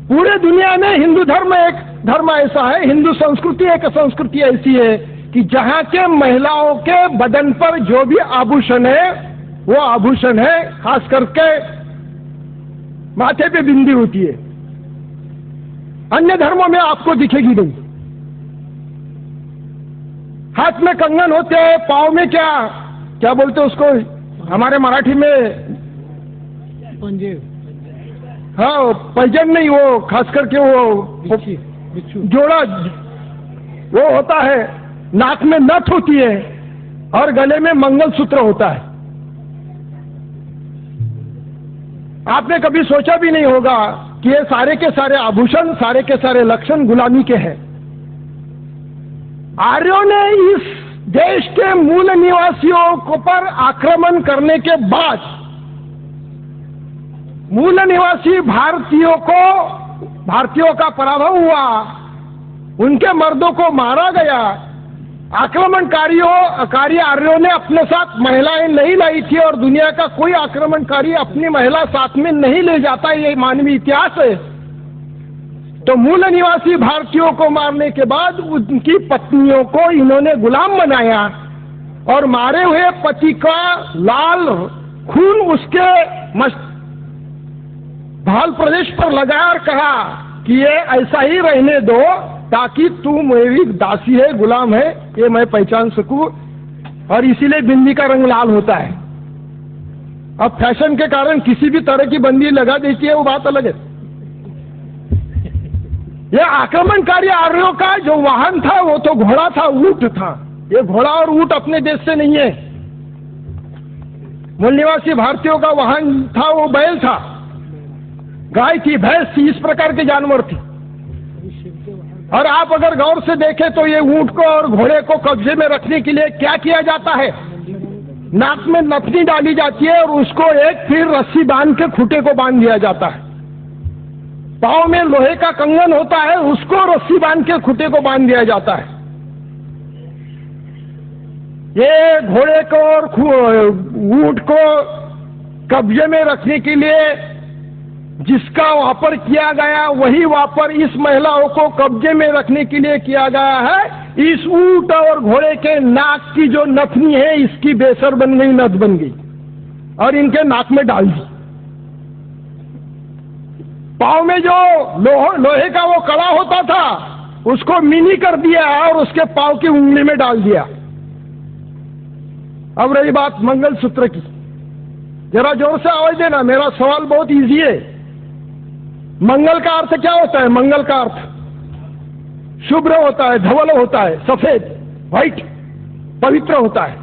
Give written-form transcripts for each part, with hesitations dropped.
पूरे दुनिया में हिंदू धर्म एक धर्म ऐसा है, हिंदू संस्कृति एक संस्कृति ऐसी है कि जहां के महिलाओं के बदन पर जो भी आभूषण है वो आभूषण है, खास करके माथे पे बिंदी होती है। अन्य धर्मों में आपको दिखेगी नहीं। हाथ में कंगन होते हैं, पाँव में क्या क्या बोलते हैं उसको हमारे मराठी में, हाँ पैजन नहीं, वो खास करके वो जोड़ा वो होता है, नाक में नथ होती है और गले में मंगलसूत्र होता है। आपने कभी सोचा भी नहीं होगा कि ये सारे के सारे आभूषण, सारे के सारे लक्षण गुलामी के हैं। आर्यों ने इस देश के मूल निवासियों को पर आक्रमण करने के बाद मूल निवासी भारतीयों का पराभव हुआ, उनके मर्दों को मारा गया। आक्रमणकारी आर्यों ने अपने साथ महिलाएं नहीं लाई थी और दुनिया का कोई आक्रमणकारी अपनी महिला साथ में नहीं ले जाता, ये मानवीय इतिहास है। तो मूल निवासी भारतीयों को मारने के बाद उनकी पत्नियों को इन्होंने गुलाम बनाया और मारे हुए पति का लाल खून उसके भाल प्रदेश पर लगाया और कहा कि ये ऐसा ही रहने दो ताकि तू मेरी दासी है, गुलाम है, ये मैं पहचान सकूं। और इसीलिए बिंदी का रंग लाल होता है। अब फैशन के कारण किसी भी तरह की बंदी लगा देती है, वो बात अलग है। ये आक्रमणकारी आर्यों का जो वाहन था वो तो घोड़ा था, ऊंट था। ये घोड़ा और ऊंट अपने देश से नहीं है। मूल निवासी भारतीयों का वाहन था वो बैल था, गाय थी, भैंस थी, इस प्रकार के जानवर थे। और आप अगर गौर से देखें तो ये ऊंट को और घोड़े को कब्जे में रखने के लिए क्या किया जाता है, नाक में नथनी डाली जाती है और उसको एक फिर रस्सी बांध के खूंटे को बांध दिया जाता है। पांव में लोहे का कंगन होता है, उसको रस्सी बांध के खूंटे को बांध दिया जाता है। ये घोड़े को और ऊंट को कब्जे में रखने के लिए जिसका वापर किया गया वही वापर इस महिलाओं को कब्जे में रखने के लिए किया गया है। इस ऊंट और घोड़े के नाक की जो नथनी है इसकी बेसर बन गई, नथ बन गई और इनके नाक में डाल दी। पांव में जो लोहे का वो कड़ा होता था उसको मिनी कर दिया और उसके पांव की उंगली में डाल दिया। अब रही बात मंगलसूत्र की, जरा जोर से आवाज देना, मेरा सवाल बहुत इजी है। मंगल का अर्थ क्या होता है? मंगल का अर्थ शुभ्र होता है, धवल होता है, सफेद, व्हाइट, पवित्र होता है।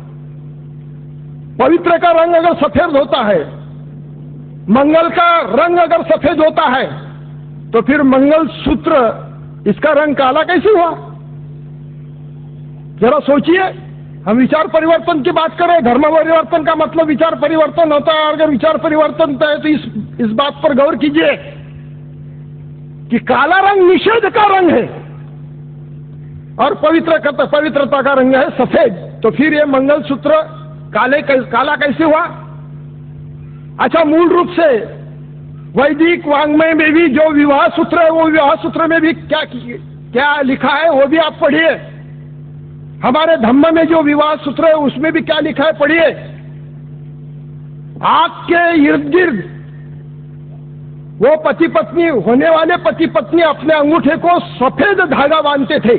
पवित्र का रंग अगर सफेद होता है, मंगल का रंग अगर सफेद होता है तो फिर मंगल सूत्र इसका रंग काला कैसे हुआ? जरा सोचिए। हम विचार परिवर्तन की बात करें, धर्म परिवर्तन का मतलब विचार परिवर्तन होता है। अगर विचार परिवर्तन होता है तो इस बात पर गौर कीजिए कि काला रंग निषेध का रंग है और पवित्रता का रंग है सफेद। तो फिर ये मंगलसूत्र काला कैसे हुआ? अच्छा, मूल रूप से वैदिक वांग्मय में भी जो विवाह सूत्र है वो विवाह सूत्र में भी क्या लिखा है वो भी आप पढ़िए। हमारे धम्म में जो विवाह सूत्र है उसमें भी क्या लिखा है पढ़िए। आग के इर्द गिर्द वो पति पत्नी, होने वाले पति पत्नी अपने अंगूठे को सफेद धागा बांधते थे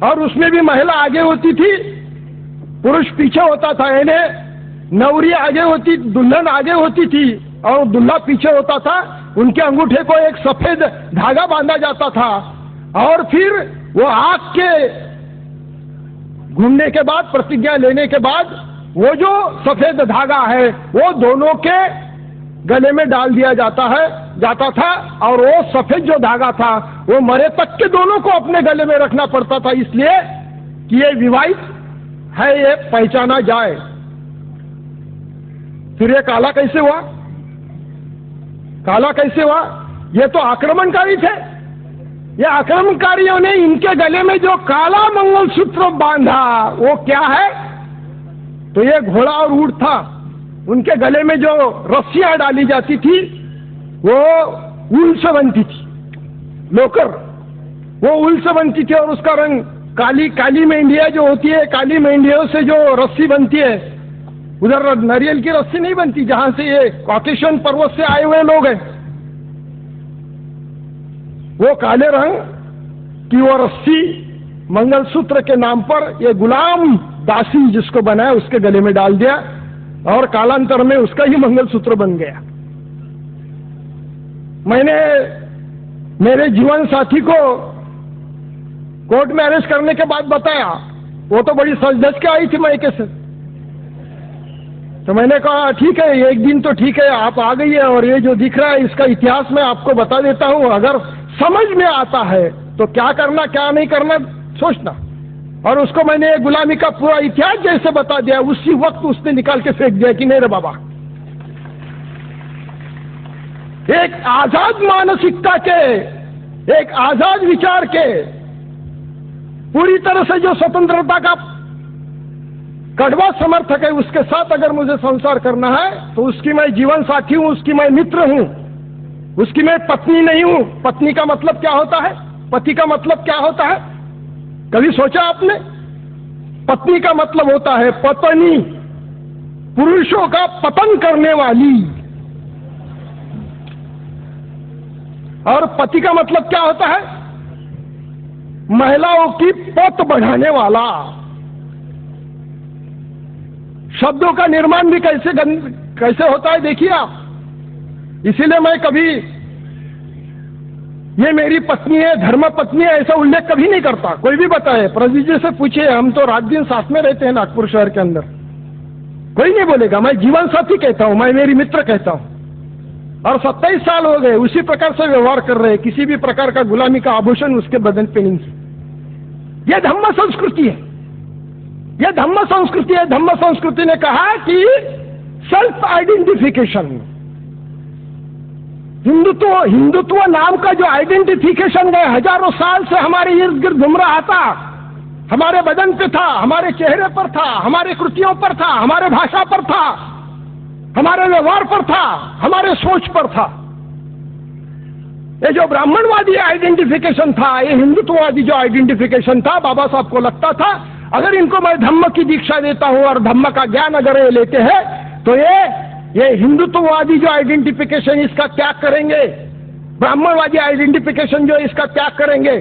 और उसमें भी महिला आगे होती थी, पुरुष पीछे होता था। यानी नवरी आगे होती, दुल्हन आगे होती थी और दुल्हा पीछे होता था। उनके अंगूठे को एक सफेद धागा बांधा जाता था और फिर वो आग के घूमने के बाद, प्रतिज्ञा लेने के बाद, वो जो सफेद धागा है वो दोनों के गले में डाल दिया जाता था और वो सफेद जो धागा था वो मरे तक के दोनों को अपने गले में रखना पड़ता था, इसलिए कि ये विवाहित है, ये पहचाना जाए। फिर ये काला कैसे हुआ? काला कैसे हुआ? ये तो आक्रमणकारी थे। ये आक्रमणकारियों ने इनके गले में जो काला मंगलसूत्र बांधा वो क्या है? तो ये घोड़ा और ऊंट था। उनके गले में जो रस्सियां डाली जाती थी वो ऊल से बनती थी, लोकर वो ऊल से बनती थी और उसका रंग काली मेंढिया जो होती है, काली मेंढियों से जो रस्सी बनती है, उधर नारियल की रस्सी नहीं बनती जहां से ये कॉकेशियन पर्वत से आए हुए लोग हैं, वो काले रंग की वो रस्सी मंगलसूत्र के नाम पर ये गुलाम दासी जिसको बनाया उसके गले में डाल दिया और कालांतर में उसका ही मंगलसूत्र बन गया। मैंने मेरे जीवन साथी को कोर्ट मैरिज करने के बाद बताया, वो तो बड़ी सज धज के आई थी मायके से। तो मैंने कहा ठीक है, एक दिन तो ठीक है, आप आ गई है और ये जो दिख रहा है इसका इतिहास मैं आपको बता देता हूं, अगर समझ में आता है तो क्या करना क्या नहीं करना सोचना। और उसको मैंने गुलामी का पूरा इतिहास जैसे बता दिया, उसी वक्त उसने निकाल के फेंक दिया कि नहीं रे बाबा, एक आजाद मानसिकता के, एक आजाद विचार के, पूरी तरह से जो स्वतंत्रता का कड़वा समर्थक है, उसके साथ अगर मुझे संसार करना है तो उसकी मैं जीवन साथी हूं, उसकी मैं मित्र हूं, उसकी मैं पत्नी नहीं हूं। पत्नी का मतलब क्या होता है, पति का मतलब क्या होता है, कभी सोचा आपने? पत्नी का मतलब होता है पत्नी, पुरुषों का पतन करने वाली। और पति का मतलब क्या होता है? महिलाओं की पत बढ़ाने वाला। शब्दों का निर्माण भी कैसे होता है देखिए आप। इसीलिए मैं कभी ये मेरी पत्नी है, धर्म पत्नी है, ऐसा उल्लेख कभी नहीं करता। कोई भी बताए, प्रदीप जी से पूछिए, हम तो रात दिन साथ में रहते हैं नागपुर शहर के अंदर, कोई नहीं बोलेगा। मैं जीवन साथी कहता हूं, मैं मेरी मित्र कहता हूं। और 27 साल हो गए उसी प्रकार से व्यवहार कर रहे हैं, किसी भी प्रकार का गुलामी का आभूषण उसके बदन पे नहीं। यह धम्म संस्कृति है, यह धम्म संस्कृति है। धम्म संस्कृति ने कहा कि सेल्फ आइडेंटिफिकेशन, हिंदुत्व नाम का जो आइडेंटिफिकेशन गए हजारों साल से हमारे इर्द गिर्द घूम रहा था, हमारे बदन पे था, हमारे चेहरे पर था, हमारे कृतियों पर था, हमारे भाषा पर था, हमारे व्यवहार पर था, हमारे सोच पर था। ये जो ब्राह्मणवादी आइडेंटिफिकेशन था, ये हिंदुत्ववादी जो आइडेंटिफिकेशन था, बाबा साहब को लगता था अगर इनको मैं धम्म की दीक्षा देता हूं और धम्म का ज्ञान अगर ये लेते हैं तो ये हिंदुत्ववादी जो आइडेंटिफिकेशन इसका त्याग करेंगे, ब्राह्मणवादी आइडेंटिफिकेशन जो इसका त्याग करेंगे,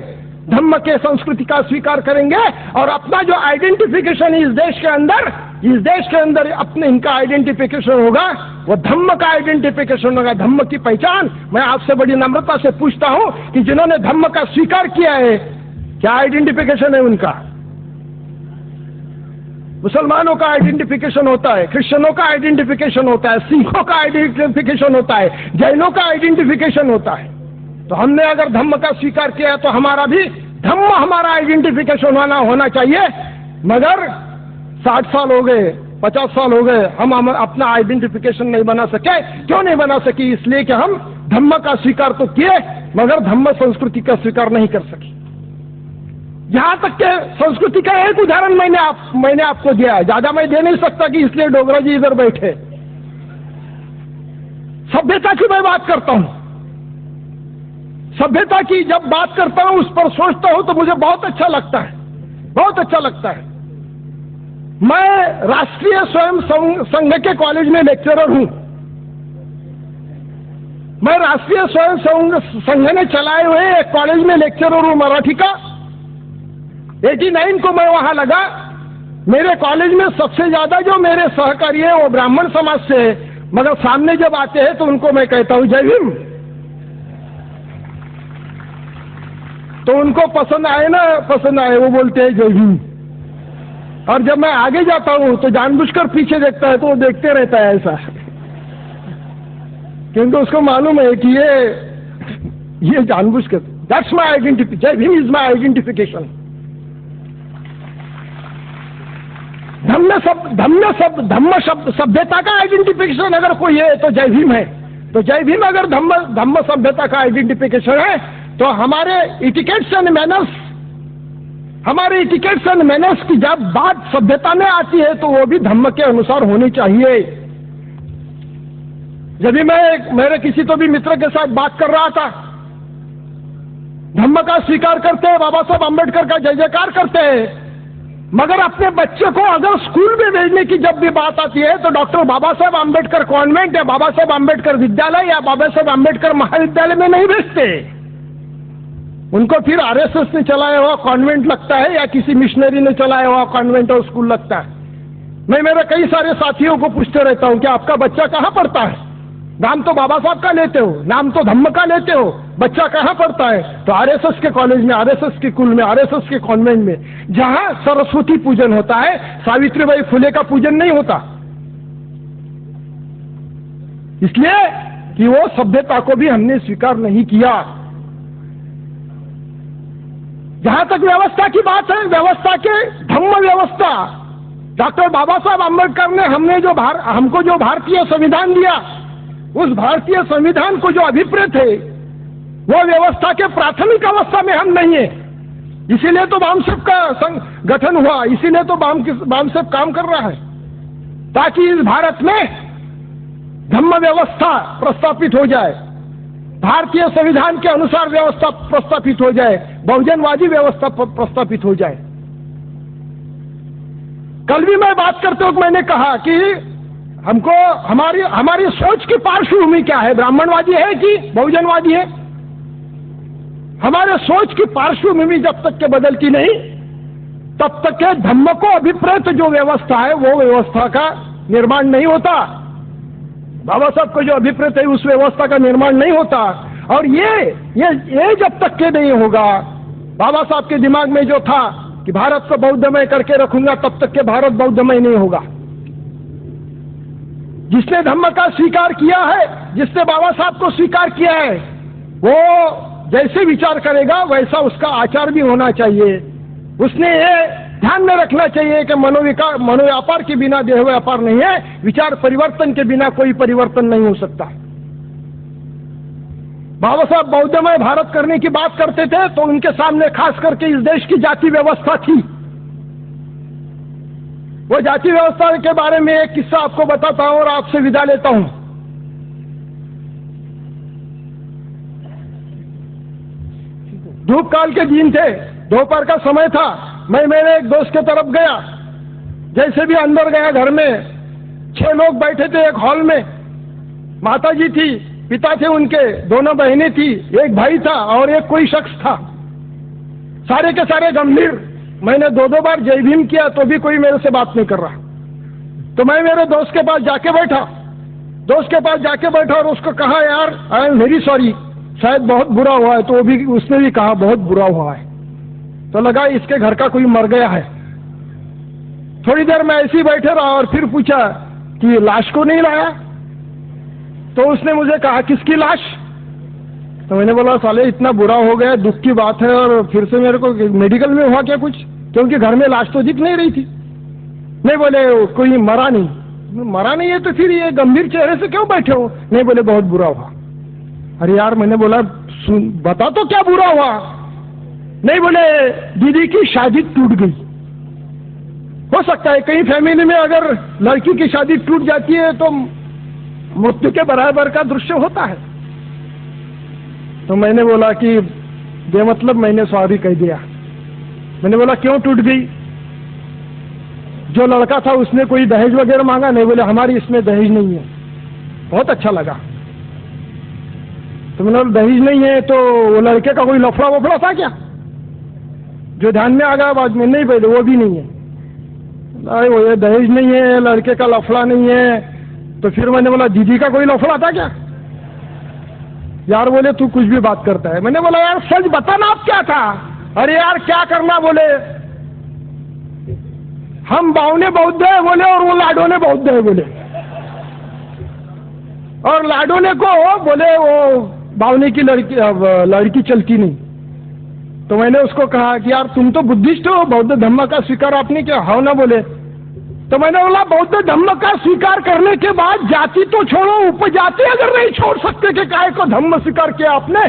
धम्म के संस्कृति का स्वीकार करेंगे और अपना जो आइडेंटिफिकेशन इस देश के अंदर अपने इनका आइडेंटिफिकेशन होगा, वो धम्म का आइडेंटिफिकेशन होगा, धम्म की पहचान। मैं आपसे बड़ी नम्रता से पूछता हूं कि जिन्होंने धम्म का स्वीकार किया है, क्या आइडेंटिफिकेशन है उनका? मुसलमानों का आइडेंटिफिकेशन होता है, क्रिश्चियनों का आइडेंटिफिकेशन होता है, सिखों का आइडेंटिफिकेशन होता है, जैनों का आइडेंटिफिकेशन होता है। तो हमने अगर धम्म का स्वीकार किया तो हमारा भी धम्म हमारा आइडेंटिफिकेशन होना चाहिए। मगर 60 साल हो गए, 50 साल हो गए, हम अपना आइडेंटिफिकेशन नहीं बना सके। क्यों नहीं बना सके? इसलिए कि हम धम्म का स्वीकार तो किए मगर धम्म संस्कृति का स्वीकार नहीं कर सके। यहां तक के संस्कृति का एक उदाहरण मैंने आपको दिया है, ज्यादा मैं दे नहीं सकता कि इसलिए डोगरा जी इधर बैठे। सभ्यता की मैं बात करता हूं, सभ्यता की जब बात करता हूं, उस पर सोचता हूं तो मुझे बहुत अच्छा लगता है, बहुत अच्छा लगता है। मैं राष्ट्रीय स्वयं संघ के कॉलेज में लेक्चरर हूं। मैं राष्ट्रीय स्वयं संघ ने चलाए हुए एक कॉलेज में लेक्चरर हूं मराठी का। 89 को मैं वहां लगा। मेरे कॉलेज में सबसे ज्यादा जो मेरे सहकारी है वो ब्राह्मण समाज से है, मगर सामने जब आते हैं तो उनको मैं कहता हूं जय भीम, तो उनको पसंद आए वो बोलते हैं जय भीम। और जब मैं आगे जाता हूं तो जानबूझकर पीछे देखता है तो वो देखते रहता है ऐसा, क्योंकि उसको मालूम है कि ये जानबूझकर, दैट्स माय आइडेंटिटी, जय भीम इज माय आइडेंटिफिकेशन। धम्म शब्द सभ्यता का आइडेंटिफिकेशन अगर कोई है तो जय भीम है। तो जय भीम अगर धम्म सभ्यता का आइडेंटिफिकेशन है तो हमारे इटिकेट्स एंड मैनर्स की जब बात सभ्यता में आती है तो वो भी धम्म के अनुसार होनी चाहिए। जब भी मैं मेरे किसी तो भी मित्र के साथ बात कर रहा था, धम्म का स्वीकार करते हैं, बाबा साहब आम्बेडकर का जय जयकार करते हैं, मगर अपने बच्चे को अगर स्कूल में भेजने की जब भी बात आती है तो डॉक्टर बाबा साहब आम्बेडकर कॉन्वेंट या बाबा साहब आम्बेडकर विद्यालय या बाबा साहब आम्बेडकर महाविद्यालय में नहीं भेजते। उनको फिर आरएसएस ने चलाया हुआ कॉन्वेंट लगता है या किसी मिशनरी ने चलाया हुआ कॉन्वेंट और स्कूल लगता है। मैं मेरे कई सारे साथियों को पूछते रहता हूं कि आपका बच्चा कहां पढ़ता है? नाम तो बाबा साहब का लेते हो, नाम तो धम्म का लेते हो, बच्चा कहां पढ़ता है? तो आरएसएस के कॉलेज में, आरएसएस के स्कूल में, आरएसएस के कॉन्वेंट में, जहां सरस्वती पूजन होता है, सावित्रीबाई फुले का पूजन नहीं होता। इसलिए कि वो सभ्यता को भी हमने स्वीकार नहीं किया। जहां तक व्यवस्था की बात है, व्यवस्था के धम्म व्यवस्था, डॉक्टर बाबा साहब आम्बेडकर ने हमको जो भारतीय संविधान दिया, उस भारतीय संविधान को जो अभिप्रेत है, वो व्यवस्था के प्राथमिक अवस्था में हम नहीं है। इसीलिए तो बामसेप का गठन हुआ, इसीलिए तो बामसेप काम कर रहा है, ताकि इस भारत में धम्म व्यवस्था प्रस्तापित हो जाए, भारतीय संविधान के अनुसार व्यवस्था प्रस्तापित हो जाए, बहुजनवादी व्यवस्था प्रस्तापित हो जाए। कल भी मैं बात करते वक्त मैंने कहा कि हमको हमारी सोच की पार्श्वभूमि क्या है, ब्राह्मणवादी है कि बहुजनवादी है? हमारे सोच की पार्श्वभूमि जब तक के बदलती नहीं, तब तक के धम्म को अभिप्रेत जो व्यवस्था है, वो व्यवस्था का निर्माण नहीं होता। बाबा साहब को जो अभिप्रेत है, उस व्यवस्था का निर्माण नहीं होता। और ये जब तक के नहीं होगा, बाबा साहब के दिमाग में जो था कि भारत को बौद्धमय करके रखूंगा, तब तक के भारत बौद्धमय नहीं होगा। जिसने धम्म का स्वीकार किया है, जिसने बाबा साहब को स्वीकार किया है, वो जैसे विचार करेगा वैसा उसका आचार भी होना चाहिए। उसने ये ध्यान में रखना चाहिए कि मनोव्यापार के बिना देह व्यापार नहीं है, विचार परिवर्तन के बिना कोई परिवर्तन नहीं हो सकता। बाबा साहब बौद्धमय भारत करने की बात करते थे तो उनके सामने खास करके इस देश की जाति व्यवस्था थी। वो जाति व्यवस्था के बारे में एक किस्सा आपको बताता हूं और आपसे विदा लेता हूं। धूप काल के दिन थे, दोपहर का समय था। मैं मेरे एक दोस्त के तरफ गया, जैसे भी अंदर गया, घर में 6 लोग बैठे थे एक हॉल में। माता जी थी, पिता थे उनके, 2 बहनें थी, एक भाई था और एक कोई शख्स था। सारे के सारे गंभीर। मैंने 2 बार जय भीम किया तो भी कोई मेरे से बात नहीं कर रहा। तो मैं मेरे दोस्त के पास जाके बैठा और उसको कहा, यार आई एम वेरी सॉरी, शायद बहुत बुरा हुआ है। तो उसने भी कहा बहुत बुरा हुआ है। तो लगा इसके घर का कोई मर गया है। थोड़ी देर में ऐसे ही बैठे रहा और फिर पूछा कि लाश को नहीं लाया? तो उसने मुझे कहा किसकी लाश? तो मैंने बोला साले इतना बुरा हो गया, दुख की बात है, और फिर से मेरे को मेडिकल में हुआ क्या कुछ? क्योंकि घर में लाश तो दिख नहीं रही थी। नहीं, बोले कोई मरा नहीं है। तो फिर ये गंभीर चेहरे से क्यों बैठे हो? नहीं, बोले बहुत बुरा हुआ। अरे यार, मैंने बोला सुन, बता तो क्या बुरा हुआ? नहीं, बोले दीदी की शादी टूट गई। हो सकता है कहीं फैमिली में अगर लड़की की शादी टूट जाती है तो मृत्यु के बराबर का दृश्य होता है। तो मैंने बोला कि बेमतलब मैंने सॉरी कह दिया। मैंने बोला क्यों टूट गई? जो लड़का था उसने कोई दहेज वगैरह मांगा? नहीं, बोले हमारी इसमें दहेज नहीं है। बहुत अच्छा लगा। तो मैंने दहेज नहीं है तो वो लड़के का कोई लफड़ा वफड़ा था क्या? जो ध्यान में आ गया बाद में, नहीं पहले वो भी नहीं है। अरे वो ये दहेज नहीं है, लड़के का लफड़ा नहीं है। तो फिर मैंने बोला दीदी का कोई लफड़ा था क्या? यार बोले तू कुछ भी बात करता है। मैंने बोला यार सच बताना, आप क्या था? अरे यार क्या करना, बोले हम बावने बौद्ध है बोले, और वो लाडोने बौद्ध है बोले, और लाडोने को बोले वो बावने की लड़की चलती नहीं। तो मैंने उसको कहा कि यार तुम तो बुद्धिस्ट हो, बौद्ध धम्म का स्वीकार आपने किया? हाँ ना, बोले। तो मैंने बोला बौद्ध धम्म का स्वीकार करने के बाद जाति तो छोड़ो, उपजाति अगर नहीं छोड़ सकते कि काहे को धम्म स्वीकार किया आपने?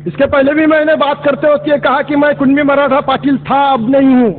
इसके पहले भी मैंने बात करते वक्त ये कहा कि मैं कुणबी मराठा पाटिल था, अब नहीं हूं।